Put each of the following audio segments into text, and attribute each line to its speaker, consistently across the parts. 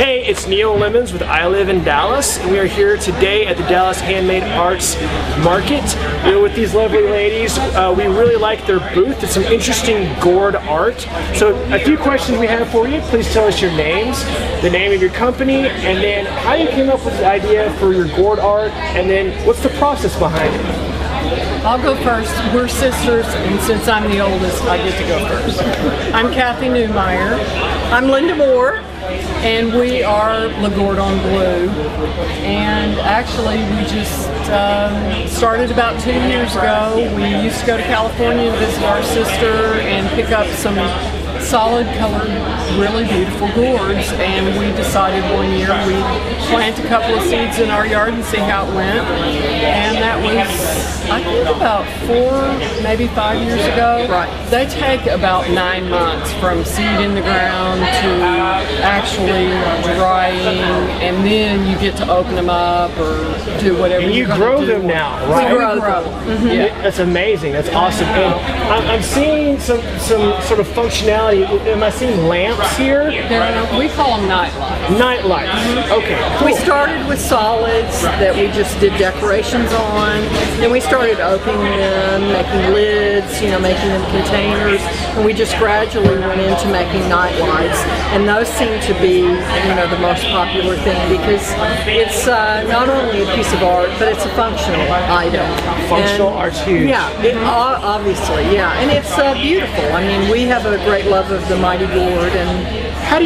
Speaker 1: Hey, it's Neil Lemons with I Live in Dallas, and we are here today at the Dallas Handmade Arts Market. We're with these lovely ladies. We really like their booth. It's some interesting gourd art. So a few questions we have for you. Please tell us your names, the name of your company, and then how you came up with the idea for your gourd art, and then what's the process behind it?
Speaker 2: I'll go first. We're sisters, and since I'm the oldest, I get to go first. I'm Kathy Newmeyer. I'm Linda Moore, and we are Le Gourdon Bleu. And actually, we just started about 2 years ago. We used to go to California and visit our sister and pick up some solid colored, really beautiful gourds, and we decided one year we'd plant a couple of seeds in our yard and see how it went. And that was, I think, about 4, maybe 5 years ago.
Speaker 3: Right.
Speaker 2: They take about 9 months from seed in the ground to actually drying, and then you get to open them up or do whatever.
Speaker 1: And you
Speaker 2: you're
Speaker 1: grow
Speaker 2: do.
Speaker 1: them now, right?
Speaker 2: We grow them. Mm-hmm. Yeah.
Speaker 1: That's amazing. That's awesome. And I'm seeing some sort of functionality. Am I seeing lamps here?
Speaker 2: We call them night lights.
Speaker 1: Night lights. Okay. Cool.
Speaker 3: We started with solids that we just did decorations on. Then we started opening them, making lids, making them containers, and we just gradually went into making night lights. And those seem to be, the most popular thing because it's not only a piece of art, but it's a functional item.
Speaker 1: Functional art's huge.
Speaker 3: Yeah, obviously, yeah, and it's beautiful. I mean, we have a great love of the mighty gourd, and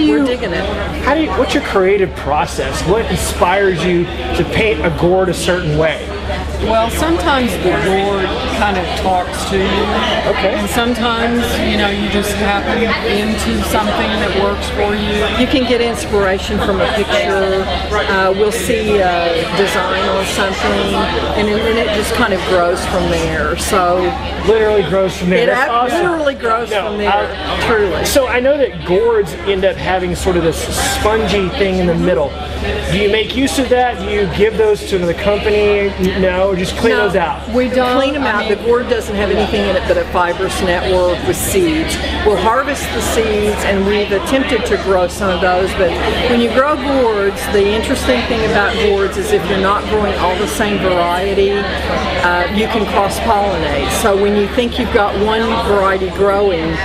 Speaker 3: we're digging it.
Speaker 1: What's your creative process? What inspires you to paint a gourd a certain way?
Speaker 2: Well, sometimes the gourd kind of talks to you.
Speaker 1: Okay.
Speaker 2: And sometimes, you just happen into something that works for you.
Speaker 3: You can get inspiration from a picture. We'll see a design on something, and then it just kind of grows from there. So
Speaker 1: literally grows from there.
Speaker 3: It literally grows from there. Truly.
Speaker 1: So I know that gourds end up having sort of this spongy thing in the middle. Do you make use of that? Do you give those to the company? No, or just clean those out?
Speaker 2: We don't.
Speaker 3: Clean them out. The gourd doesn't have anything in it but a fibrous network with seeds. We'll harvest the seeds, and we've attempted to grow some of those, but when you grow gourds, the interesting thing about gourds is if you're not growing all the same variety, you can cross-pollinate. So when you think you've got one variety growing,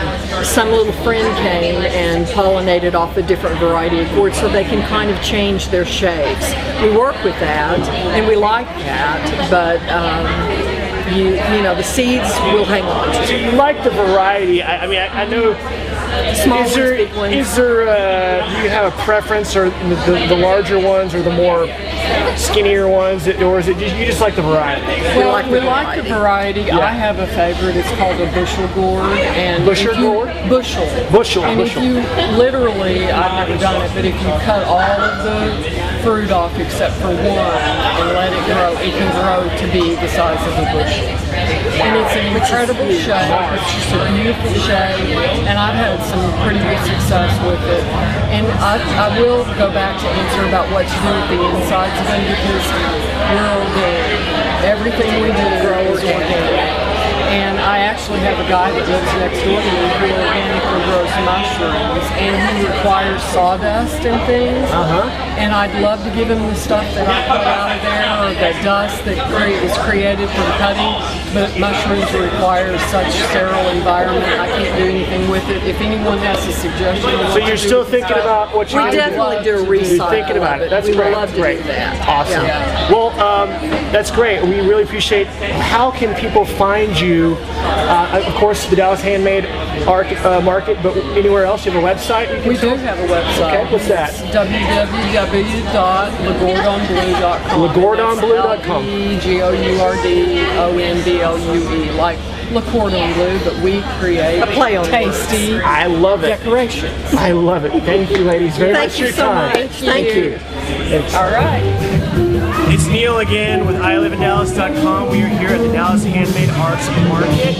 Speaker 3: some little friend came and pollinated off a different variety of gourd, so they can kind of change their shapes. We work with that, and we like that, but the seeds will hang on to.
Speaker 1: So you like the variety. I know.
Speaker 3: Small
Speaker 1: Is there, do you have a preference, or the larger ones, or the more skinnier ones, or is it you just like the variety?
Speaker 2: Well, we like the variety. Yeah. I have a favorite. It's called a bushel gourd. And
Speaker 1: gourd?
Speaker 2: Bushel. And if you literally, I've never done it, but if you cut all of the fruit off except for one and let it grow, it can grow to be the size of a bushel. And it's an incredible shape. It's just a beautiful shape, and I've had some pretty good success with it. And I will go back to answer about what to do with the insides of them, because we're organic. Everything we do is organic. And I actually have a guy that lives next door to me who organically grows mushrooms, and he requires sawdust and things. And I'd love to give him the stuff that I put out of there, or the dust that is created from cutting, but mushrooms require such sterile environment, I can't do anything with it. If anyone has a suggestion.
Speaker 1: So you're still thinking about what you're
Speaker 3: doing? We definitely do a recycle.
Speaker 1: You're thinking about it. That's great.
Speaker 3: We love to do that.
Speaker 1: Awesome.
Speaker 3: Yeah.
Speaker 1: Well, that's great. We really appreciate. How can people find you? Of course, the Dallas Handmade Art Market, but anywhere else? You have a website?
Speaker 2: We do have a website.
Speaker 1: Okay, what's that?
Speaker 2: www.legourdonbleu.com.
Speaker 1: legourdonbleu.com.
Speaker 2: Legourdonblue, like Le Cordon Bleu, but we create tasty,
Speaker 1: I love it.
Speaker 2: decorations.
Speaker 1: I love it. Thank you, ladies, very much for your time.
Speaker 3: Thank you.
Speaker 1: Thanks.
Speaker 2: All right.
Speaker 1: It's Neil again with ILiveInDallas.com. We are here at the Dallas Handmade Arts Market,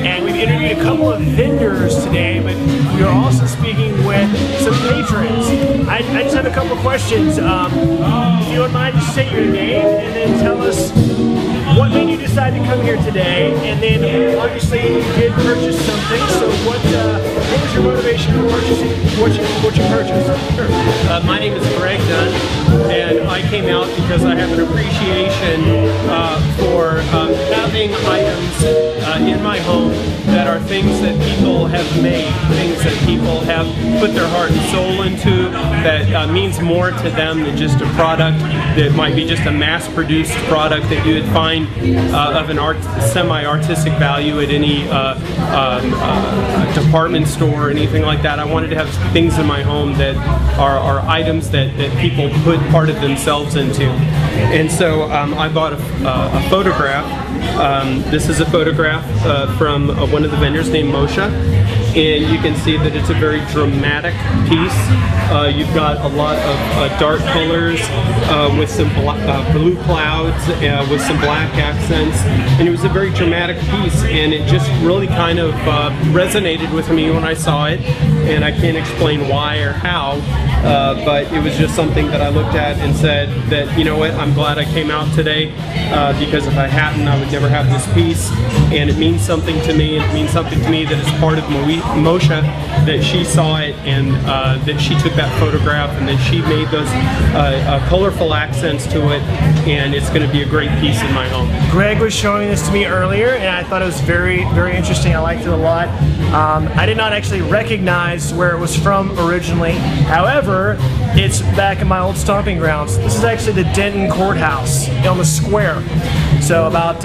Speaker 1: and we've interviewed a couple of vendors today, but we are also speaking with some patrons. I just have a couple of questions. If you don't mind, just say your name and then tell us what made you decide to come here today? And then obviously you did purchase something. So what was your motivation for purchasing what you purchased?
Speaker 4: Sure. My name is Greg Dunn, and I came out because I have an appreciation for having items in my home that are things that people have made, things that people have put their heart and soul into, that means more to them than just a product that might be just a mass-produced product that you would find of an semi-artistic value at any department store or anything like that. I wanted to have things in my home that are items that people put part of themselves into. And so I bought a photograph. This is a photograph from one of the vendors named Moshe, and you can see that it's a very dramatic piece. You've got a lot of dark colors with some blue clouds with some black accents, and it was a very dramatic piece, and it just really kind of resonated with me when I saw it, and I can't explain why or how, but it was just something that I looked at and said that, you know what, I'm glad I came out today, because if I hadn't, I would never have this piece, and it means something to me, and it means something to me that it's part of Moshe, that she saw it, and that she took that photograph, and that she made those colorful accents to it, and it's going to be a great piece in my home.
Speaker 1: Greg was showing this to me earlier, and I thought it was very, very interesting. I liked it a lot. I did not actually recognize where it was from originally. However, it's back in my old stomping grounds. This is actually the Denton Courthouse on the square. So about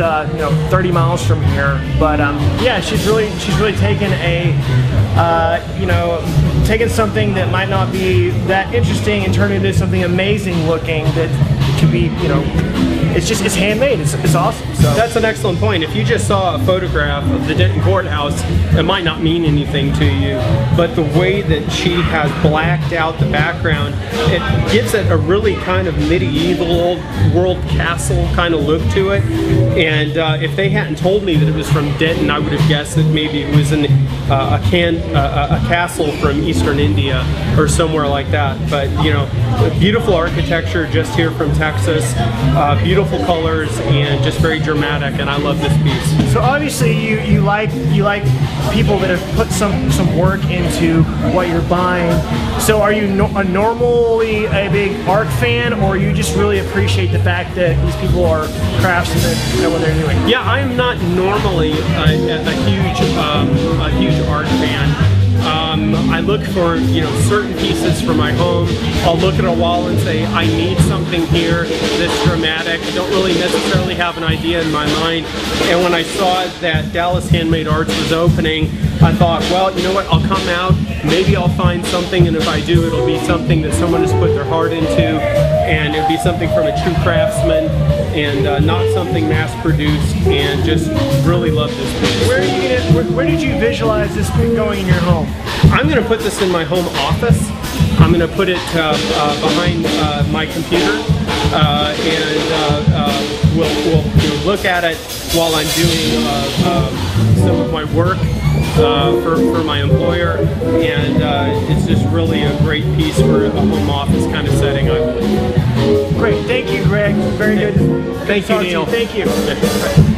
Speaker 1: 30 miles from here. But yeah, she's really taken a taken something that might not be that interesting and turned it into something amazing looking that can be, it's handmade. It's awesome. So
Speaker 4: that's an excellent point. If you just saw a photograph of the Denton Courthouse, it might not mean anything to you, but the way that she has blacked out the background, it gives it a really kind of medieval old world castle kind of look to it. And if they hadn't told me that it was from Denton, I would have guessed that maybe it was a castle from Eastern India or somewhere like that. But beautiful architecture just here from Texas, beautiful colors, and just very dramatic, and I love this piece.
Speaker 1: So obviously you like people that have put some work into what you're buying. So are you normally a big art fan, or you just really appreciate the fact that these people are craftsmen at what they're doing?
Speaker 4: Yeah, I'm not normally a huge art fan. I look for certain pieces for my home. I'll look at a wall and say, I need something here that's dramatic. I don't really necessarily have an idea in my mind. And when I saw that Dallas Handmade Arts was opening, I thought, well, you know what, I'll come out, maybe I'll find something, and if I do, it'll be something that someone has put their heart into, and it'll be something from a true craftsman, and not something mass-produced, and just really love this piece.
Speaker 1: Where did you visualize this going in your home?
Speaker 4: I'm going to put this in my home office. I'm going to put it behind my computer, and we'll look at it while I'm doing some of my work for my employer, and it's just really a great piece for a home office kind of setting, I believe.
Speaker 1: Great, thank you, Greg. Very good.
Speaker 4: Thank you, Neil.
Speaker 1: Thank you.